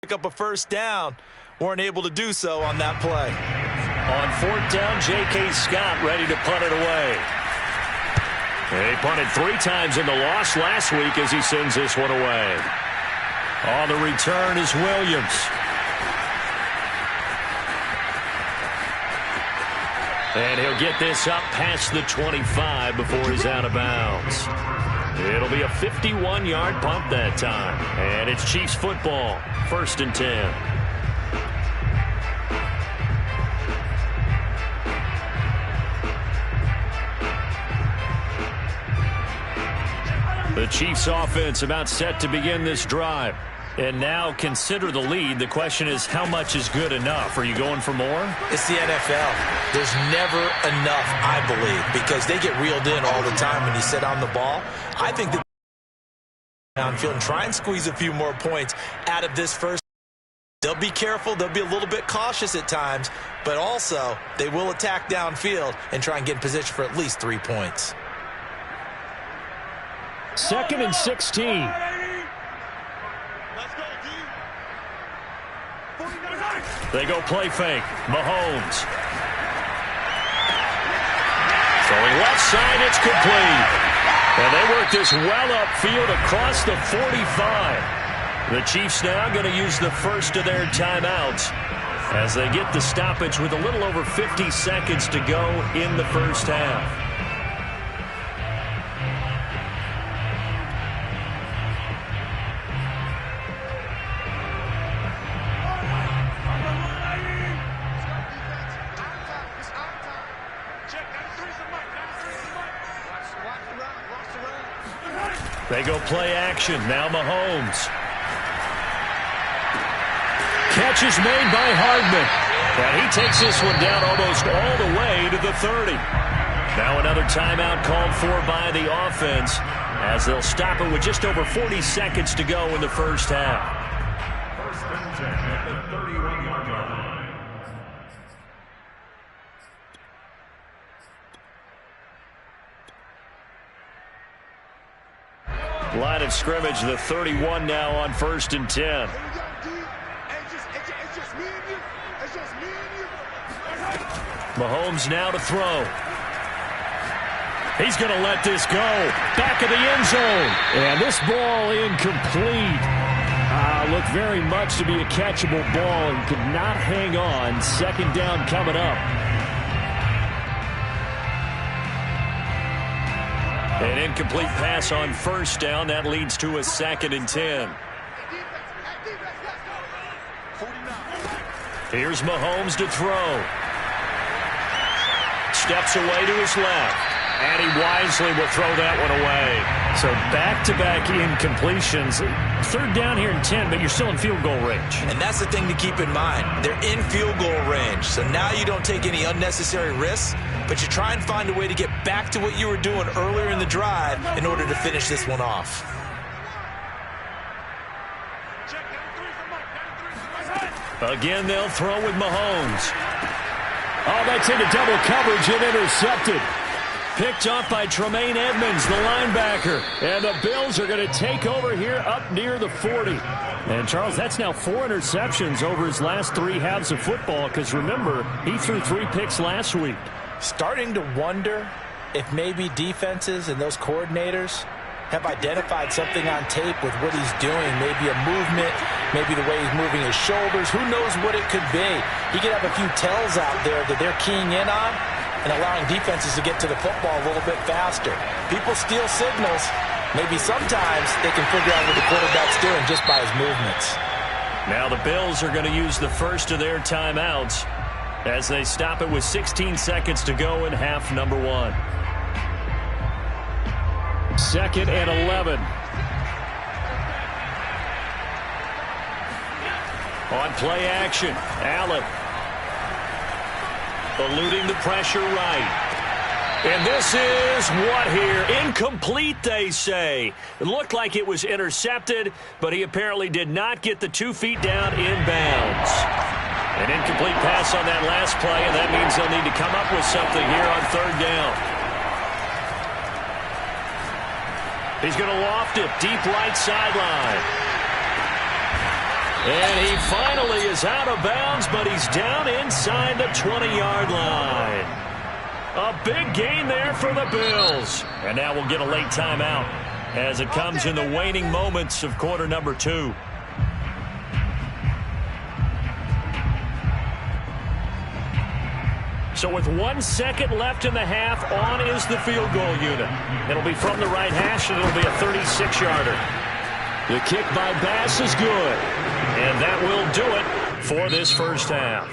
pick up a first down. Weren't able to do so on that play. On 4th down, J.K. Scott ready to punt it away. He punted 3 times in the loss last week as he sends this one away. On the return is Williams. And he'll get this up past the 25 before he's out of bounds. It'll be a 51-yard punt that time. And it's Chiefs football, 1st and 10. The Chiefs offense about set to begin this drive. And now consider the lead. The question is, how much is good enough? Are you going for more? It's the NFL. There's never enough, I believe, because they get reeled in all the time when you sit on the ball. I think that downfield and try and squeeze a few more points out of this first. They'll be careful. They'll be a little bit cautious at times, but also they will attack downfield and try and get in position for at least 3 points. 2nd and 16. They go play fake. Mahomes. Throwing left side, it's complete. And they work this well upfield across the 45. The Chiefs now going to use the first of their timeouts as they get the stoppage with a little over 50 seconds to go in the first half. They go play action. Now Mahomes. Catch is made by Hardman. And he takes this one down almost all the way to the 30. Now another timeout called for by the offense as they'll stop it with just over 40 seconds to go in the first half. 1st and 10 at the 31-yard line. Line of scrimmage, the 31 now on 1st and 10. Mahomes now to throw. He's going to let this go. Back of the end zone. And this ball incomplete. Looked very much to be a catchable ball and could not hang on. 2nd down coming up. An incomplete pass on 1st down. That leads to a 2nd and 10. Here's Mahomes to throw. Steps away to his left. And he wisely will throw that one away. So back-to-back incompletions. 3rd down here and 10, but you're still in field goal range. And that's the thing to keep in mind. They're in field goal range. So now you don't take any unnecessary risks, but you try and find a way to get back to what you were doing earlier in the drive in order to finish this one off. Again, they'll throw with Mahomes. Oh, that's into double coverage and intercepted. Picked off by Tremaine Edmonds, the linebacker. And the Bills are going to take over here up near the 40. And, Charles, that's now 4 interceptions over his last 3 halves of football because, remember, he threw 3 picks last week. Starting to wonder if maybe defenses and those coordinators have identified something on tape with what he's doing. Maybe a movement, maybe the way he's moving his shoulders. Who knows what it could be? He could have a few tells out there that they're keying in on and allowing defenses to get to the football a little bit faster. People steal signals. Maybe sometimes they can figure out what the quarterback's doing just by his movements. Now the Bills are going to use the first of their timeouts as they stop it with 16 seconds to go in half number 1. 2nd and 11. On play action, Allen. Eluding the pressure right. And this is what here? Incomplete, they say. It looked like it was intercepted, but he apparently did not get the 2 feet down inbounds. An incomplete pass on that last play, and that means they'll need to come up with something here on 3rd down. He's going to loft it deep right sideline. And he finally is out of bounds, but he's down inside the 20-yard line. A big gain there for the Bills. And now we'll get a late timeout as it comes in the waning moments of quarter number 2. So with 1 second left in the half, on is the field goal unit. It'll be from the right hash, and it'll be a 36-yarder. The kick by Bass is good. And that will do it for this first half.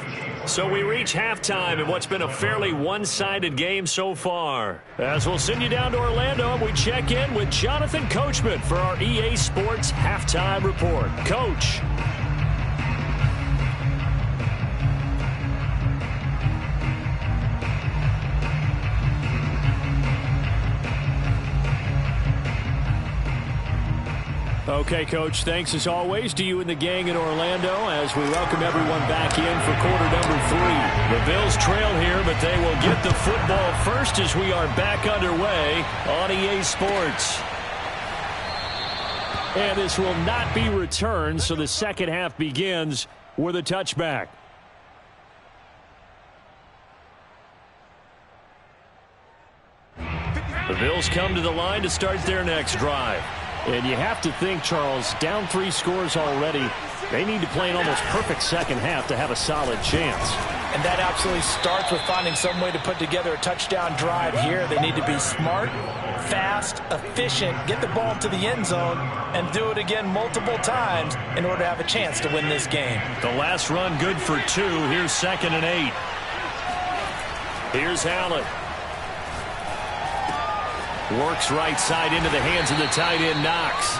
So we reach halftime in what's been a fairly one-sided game so far. As we'll send you down to Orlando, we check in with Jonathan Coachman for our EA Sports Halftime Report. Coach. Okay, Coach, thanks as always to you and the gang in Orlando as we welcome everyone back in for quarter number 3. The Bills trail here, but they will get the football first as we are back underway on EA Sports. And this will not be returned, so the second half begins with a touchback. The Bills come to the line to start their next drive. And you have to think, Charles, down 3 scores already. They need to play an almost perfect second half to have a solid chance. And that absolutely starts with finding some way to put together a touchdown drive here. They need to be smart, fast, efficient, get the ball to the end zone, and do it again multiple times in order to have a chance to win this game. The last run good for 2. Here's 2nd and 8. Here's Allen. Works right side into the hands of the tight end, Knox.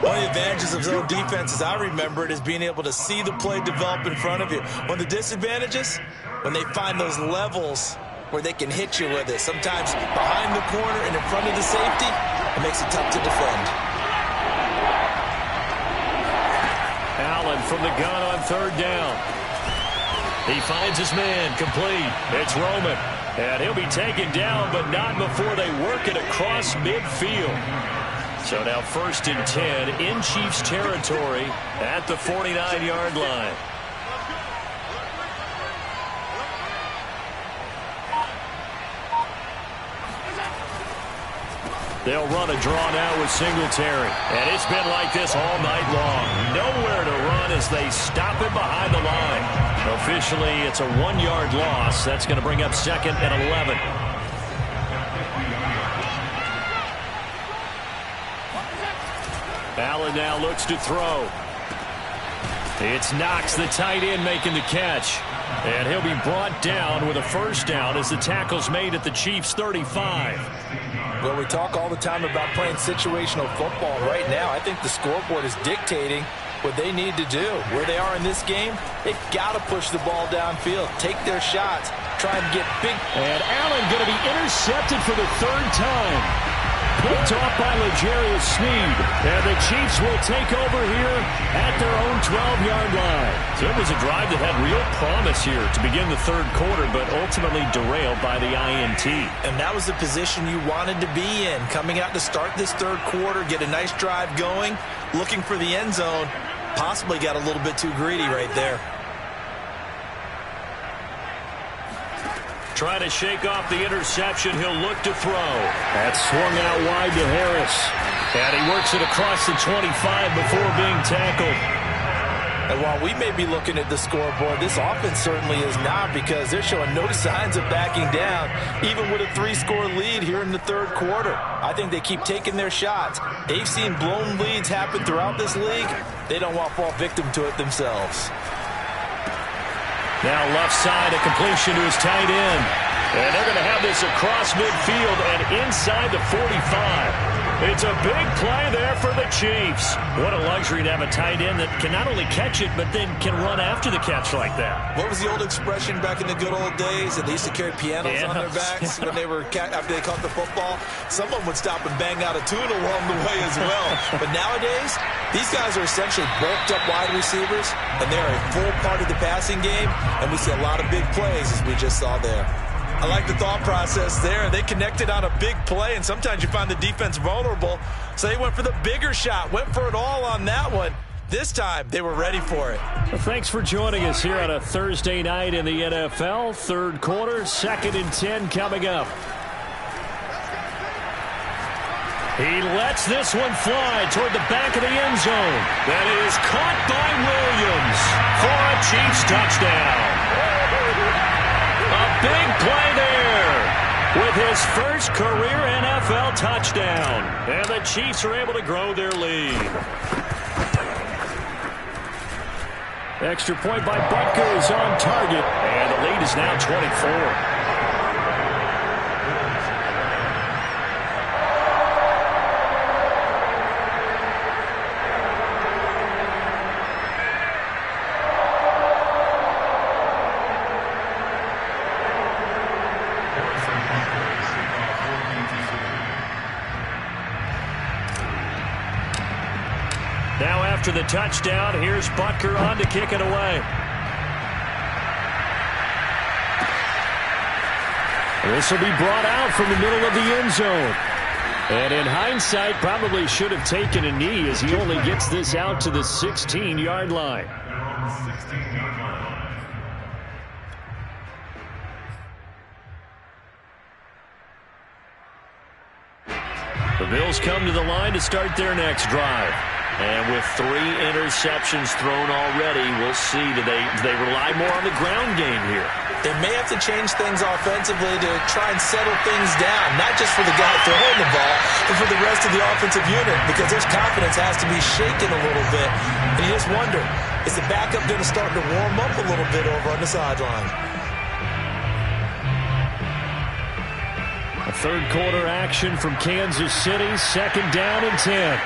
One of the advantages of zone defense, as I remember it, is being able to see the play develop in front of you. One of the disadvantages, when they find those levels where they can hit you with it. Sometimes behind the corner and in front of the safety, it makes it tough to defend. Allen from the gun on 3rd down. He finds his man, complete. It's Roman. And he'll be taken down, but not before they work it across midfield. So now 1st and 10 in Chiefs territory at the 49-yard line. They'll run a draw now with Singletary. And it's been like this all night long. Nowhere to run as they stop it behind the line. Officially, it's a 1-yard loss. That's going to bring up 2nd and 11. Allen now looks to throw. It's Knox, the tight end, making the catch. And he'll be brought down with a first down as the tackle's made at the Chiefs' 35. Well, we talk all the time about playing situational football. Right now, I think the scoreboard is dictating what they need to do. Where they are in this game, they've got to push the ball downfield, take their shots, try and get big. And Allen going to be intercepted for the 3rd time. Picked off by L'Jarius Sneed. And the Chiefs will take over here at their own 12-yard line. So it was a drive that had real promise here to begin the 3rd quarter, but ultimately derailed by the INT. And that was the position you wanted to be in. Coming out to start this 3rd quarter, get a nice drive going, looking for the end zone. Possibly got a little bit too greedy right there. Trying to shake off the interception. He'll look to throw. That's swung out wide to Harris. And he works it across the 25 before being tackled. And while we may be looking at the scoreboard, this offense certainly is not, because they're showing no signs of backing down, even with a 3-score lead here in the 3rd quarter. I think they keep taking their shots. They've seen blown leads happen throughout this league. They don't want to fall victim to it themselves. Now left side, a completion to his tight end. And they're going to have this across midfield and inside the 45. It's a big play there for the Chiefs. What a luxury to have a tight end that can not only catch it, but then can run after the catch like that. What was the old expression back in the good old days? That they used to carry pianos on their backs when they were after they caught the football. Someone would stop and bang out a tune along the way as well. But nowadays, these guys are essentially bulked up wide receivers, and they're a full part of the passing game, and we see a lot of big plays as we just saw there. I like the thought process there. They connected on a big play, and sometimes you find the defense vulnerable. So they went for the bigger shot, went for it all on that one. This time, they were ready for it. Well, thanks for joining us here on a Thursday night in the NFL. Third quarter, 2nd and 10 coming up. He lets this one fly toward the back of the end zone. That is caught by Williams for a Chiefs touchdown. A big play there with his first career NFL touchdown. And the Chiefs are able to grow their lead. Extra point by Butker is on target, and the lead is now 24. Now after the touchdown, here's Butker on to kick it away. This will be brought out from the middle of the end zone. And in hindsight, probably should have taken a knee as he only gets this out to the 16-yard line. The Bills come to the line to start their next drive. And with 3 interceptions thrown already, we'll see. Do they rely more on the ground game here? They may have to change things offensively to try and settle things down, not just for the guy throwing the ball, but for the rest of the offensive unit, because their confidence has to be shaken a little bit. And you just wonder, is the backup going to start to warm up a little bit over on the sideline? A third quarter action from Kansas City, 2nd down and 10.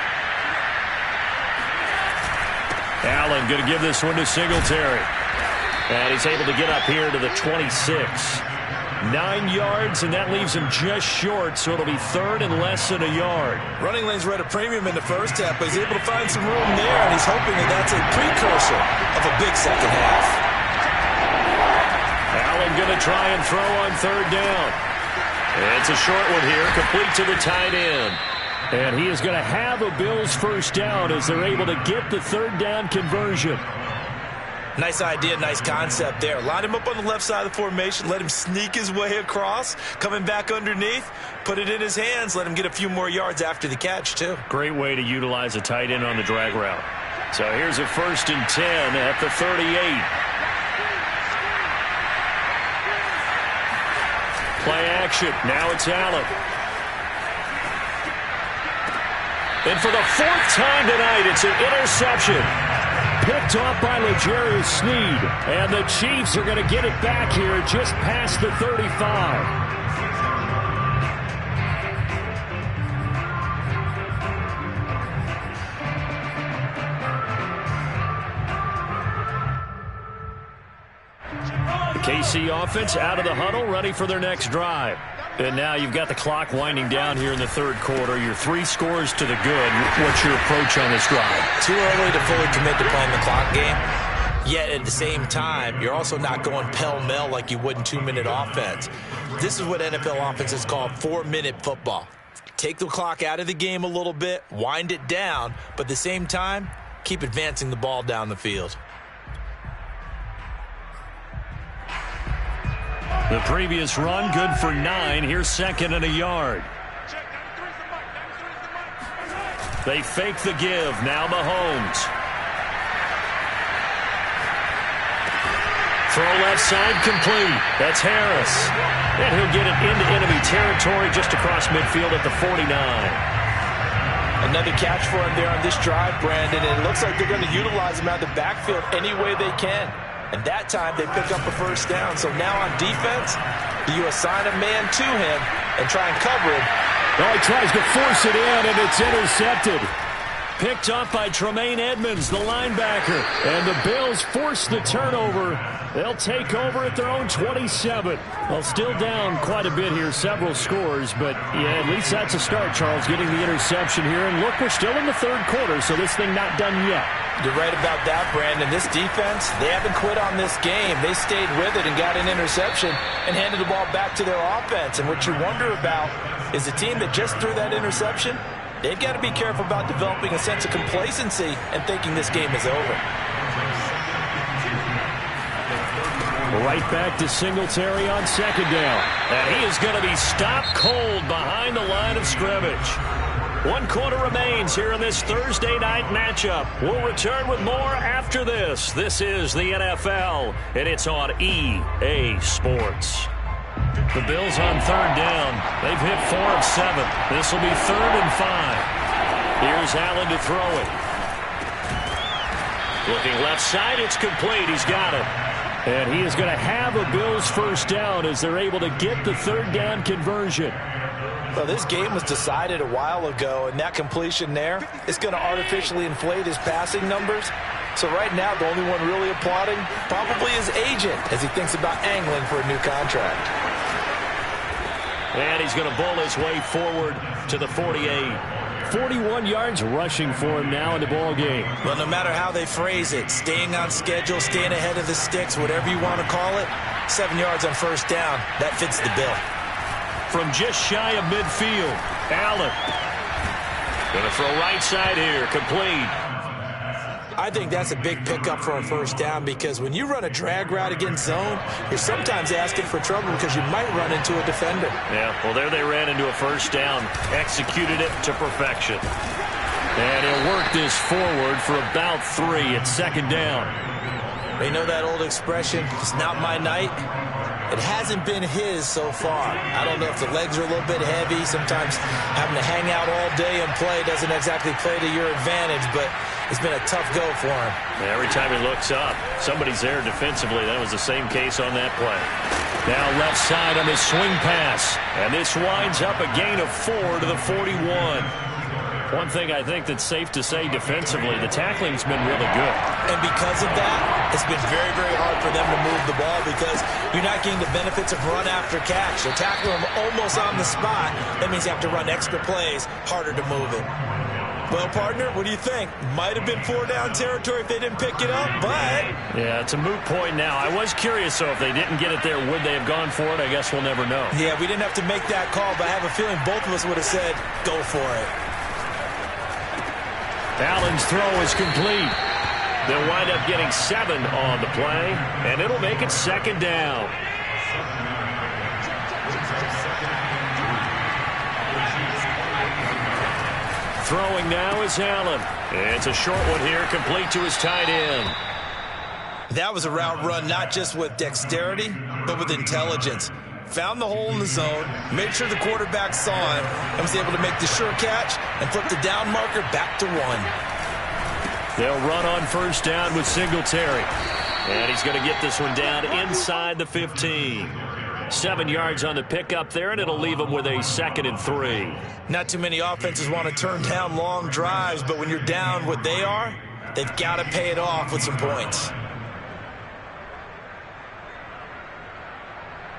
Allen going to give this one to Singletary. And he's able to get up here to the 26. 9 yards, and that leaves him just short, so it'll be 3rd and less than a yard. Running lanes were at a premium in the first half, but he's able to find some room there, and he's hoping that that's a precursor of a big second half. Allen going to try and throw on 3rd down. It's a short one here, complete to the tight end. And he is going to have a Bills first down as they're able to get the 3rd down conversion. Nice idea, nice concept there. Line him up on the left side of the formation, let him sneak his way across, coming back underneath, put it in his hands, let him get a few more yards after the catch, too. Great way to utilize a tight end on the drag route. So here's a 1st and 10 at the 38. Play action. Now it's Allen. And for the 4th time tonight, it's an interception. Picked off by L'Jarius Sneed. And the Chiefs are going to get it back here just past the 35. The KC offense out of the huddle, ready for their next drive. And now you've got the clock winding down here in the 3rd quarter. You're 3 scores to the good. What's your approach on this drive? Too early to fully commit to playing the clock game. Yet at the same time, you're also not going pell-mell like you would in 2-minute offense. This is what NFL offenses call 4-minute football. Take the clock out of the game a little bit, wind it down, but at the same time, keep advancing the ball down the field. The previous run, good for 9. Here's 2nd and a yard. They fake the give. Now Mahomes. Throw left side complete. That's Harris. And he'll get it into enemy territory just across midfield at the 49. Another catch for him there on this drive, Brandon. And it looks like they're going to utilize him out of the backfield any way they can. And that time, they pick up a first down. So now on defense, you assign a man to him and try and cover him. Oh, he tries to force it in, and it's intercepted. Picked up by Tremaine Edmonds, the linebacker. And the Bills force the turnover. They'll take over at their own 27. Well, still down quite a bit here, several scores. But, yeah, at least that's a start, Charles, getting the interception here. And look, we're still in the 3rd quarter, so this thing not done yet. You're right about that, Brandon. This defense, they haven't quit on this game. They stayed with it and got an interception and handed the ball back to their offense. And what you wonder about is the team that just threw that interception, They've got to be careful about developing a sense of complacency and thinking this game is over. Right back to Singletary on second down. And he is going to be stopped cold behind the line of scrimmage. 1 quarter remains here in this Thursday night matchup. We'll return with more after this. This is the NFL, and it's on EA Sports. The Bills on third down. They've hit 4 of 7. This will be 3rd and 5. Here's Allen to throw it. Looking left side, it's complete. He's got it. And he is going to have a Bills first down as they're able to get the third down conversion. Well, this game was decided a while ago, and that completion there is going to artificially inflate his passing numbers. So right now, the only one really applauding probably his agent as he thinks about angling for a new contract. And he's going to bowl his way forward to the 48. 41 yards rushing for him now in the ball game. Well, no matter how they phrase it, staying on schedule, staying ahead of the sticks, whatever you want to call it, 7 yards on first down, that fits the bill. From just shy of midfield, Allen. Going to throw right side here, complete. I think that's a big pickup for a first down because when you run a drag route against zone, you're sometimes asking for trouble because you might run into a defender. Yeah, well, there they ran into a first down, executed it to perfection. And he'll work this forward for about 3 at second down. You know that old expression, it's not my night? It hasn't been his so far. I don't know if the legs are a little bit heavy. Sometimes having to hang out all day and play doesn't exactly play to your advantage, but it's been a tough go for him. Every time he looks up, somebody's there defensively. That was the same case on that play. Now left side on his swing pass. And this winds up a gain of 4 to the 41. One thing I think that's safe to say defensively, the tackling's been really good. And because of that, it's been very, very hard for them to move the ball because you're not getting the benefits of run after catch. They're tackling them almost on the spot. That means you have to run extra plays, harder to move it. Well, partner, what do you think? Might have been 4-down territory if they didn't pick it up, but... Yeah, it's a moot point now. I was curious, though, if they didn't get it there, would they have gone for it? I guess we'll never know. Yeah, we didn't have to make that call, but I have a feeling both of us would have said, go for it. Allen's throw is complete. They'll wind up getting 7 on the play, and it'll make it second down. Throwing now is Allen. It's a short one here, complete to his tight end. That was a route run not just with dexterity, but with intelligence. Found the hole in the zone, made sure the quarterback saw him, and was able to make the sure catch and flip the down marker back to 1. They'll run on first down with Singletary. And he's going to get this one down inside the 15. 7 yards on the pickup there, and it'll leave him with a 2nd and 3. Not too many offenses want to turn down long drives, but when you're down what they are, they've got to pay it off with some points.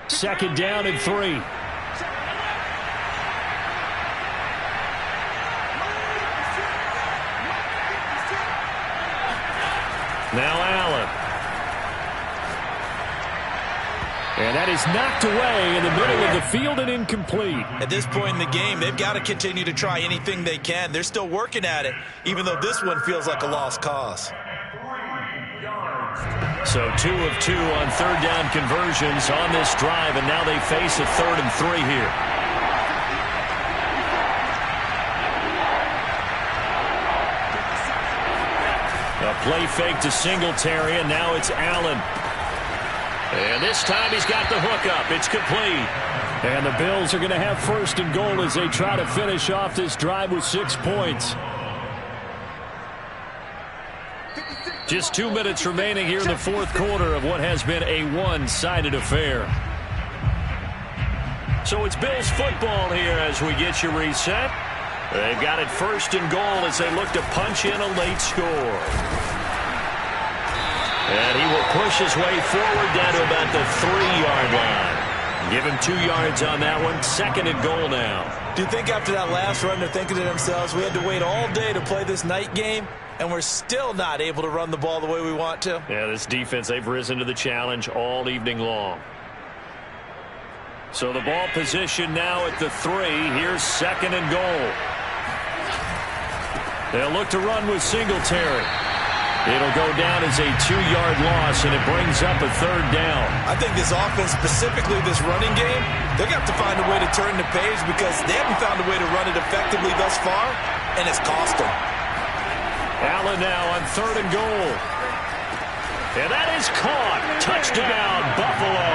2nd down and 3. Now Allen. And that is knocked away in the middle of the field and incomplete. At this point in the game, they've got to continue to try anything they can. They're still working at it, even though this one feels like a lost cause. So 2 of 2 on third down conversions on this drive, and now they face a 3rd and 3 here. A play fake to Singletary, and now it's Allen. And this time he's got the hook up. It's complete. And the Bills are going to have 1st and goal as they try to finish off this drive with 6 points. Just 2 minutes remaining here in the 4th quarter of what has been a one-sided affair. So it's Bills football here as we get you reset. They've got it 1st and goal as they look to punch in a late score. And he will push his way forward down to about the 3-yard line. Give him 2 yards on that one. 2nd and goal now. Do you think after that last run they're thinking to themselves, we had to wait all day to play this night game, and we're still not able to run the ball the way we want to? Yeah, this defense, they've risen to the challenge all evening long. So the ball position now at the 3. Here's 2nd and goal. They'll look to run with Singletary. It'll go down as a 2-yard loss, and it brings up a 3rd down. I think this offense, specifically this running game, they're going to have to find a way to turn the page because they haven't found a way to run it effectively thus far, and it's cost them. Allen now on 3rd and goal. And that is caught. Touchdown, Buffalo.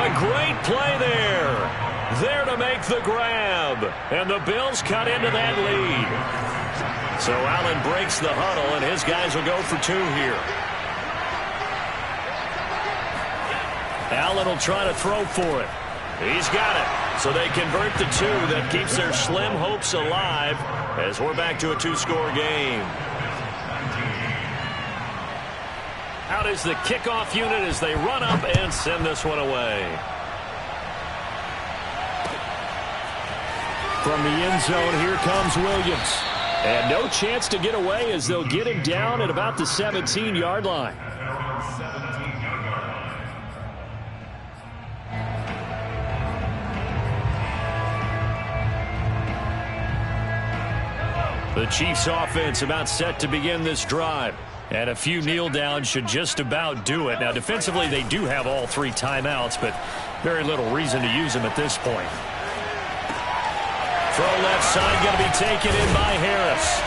A great play there. There to make the grab. And the Bills cut into that lead. So Allen breaks the huddle, and his guys will go for 2 here. Allen will try to throw for it. He's got it. So they convert the 2. That keeps their slim hopes alive as we're back to a 2-score game. Out is the kickoff unit as they run up and send this one away. From the end zone, here comes Williams. And no chance to get away as they'll get him down at about the 17-yard line. The Chiefs' offense about set to begin this drive. And a few kneel downs should just about do it. Now, defensively, they do have all 3 timeouts, but very little reason to use them at this point. Throw left side going to be taken in by Harris.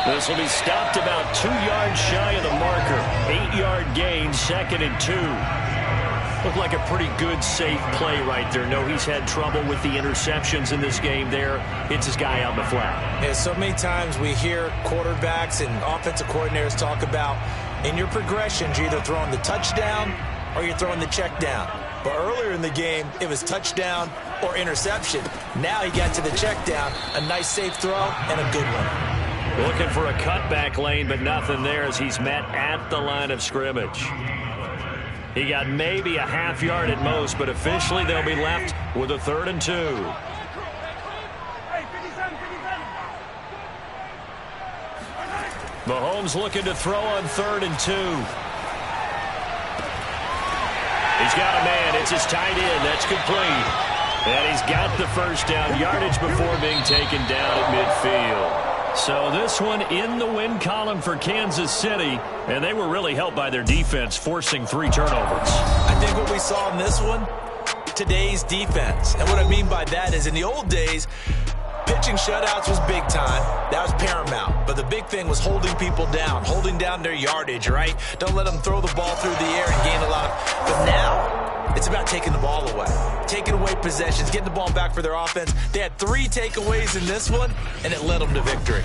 This will be stopped about 2 yards shy of the marker. 8-yard gain, 2nd and 2. Looked like a pretty good, safe play right there. No, he's had trouble with the interceptions in this game there. Hits his guy out in the flat. Yeah, so many times we hear quarterbacks and offensive coordinators talk about in your progressions, you're either throwing the touchdown or you're throwing the check down. But earlier in the game, it was touchdown or interception. Now he got to the check down, a nice safe throw, and a good one. Looking for a cutback lane, but nothing there as he's met at the line of scrimmage. He got maybe a half yard at most, but officially they'll be left with a 3rd and 2. Mahomes looking to throw on 3rd and 2. He's got a man. It's his tight end. That's complete. And he's got the 1st down yardage before being taken down at midfield. So this one in the win column for Kansas City, and they were really helped by their defense, forcing 3 turnovers. I think what we saw in this one, today's defense. And what I mean by that is in the old days, pitching shutouts was big time. That was paramount. But the big thing was holding people down, holding down their yardage, right? Don't let them throw the ball through the air and gain a lot of... But now, it's about taking the ball away. Taking away possessions, getting the ball back for their offense. They had 3 takeaways in this one, and it led them to victory.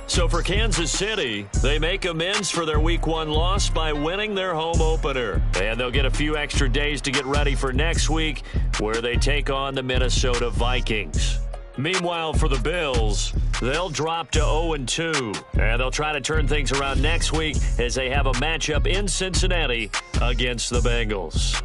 So for Kansas City, they make amends for their Week 1 loss by winning their home opener. And they'll get a few extra days to get ready for next week, where they take on the Minnesota Vikings. Meanwhile, for the Bills, they'll drop to 0-2. And they'll try to turn things around next week as they have a matchup in Cincinnati against the Bengals.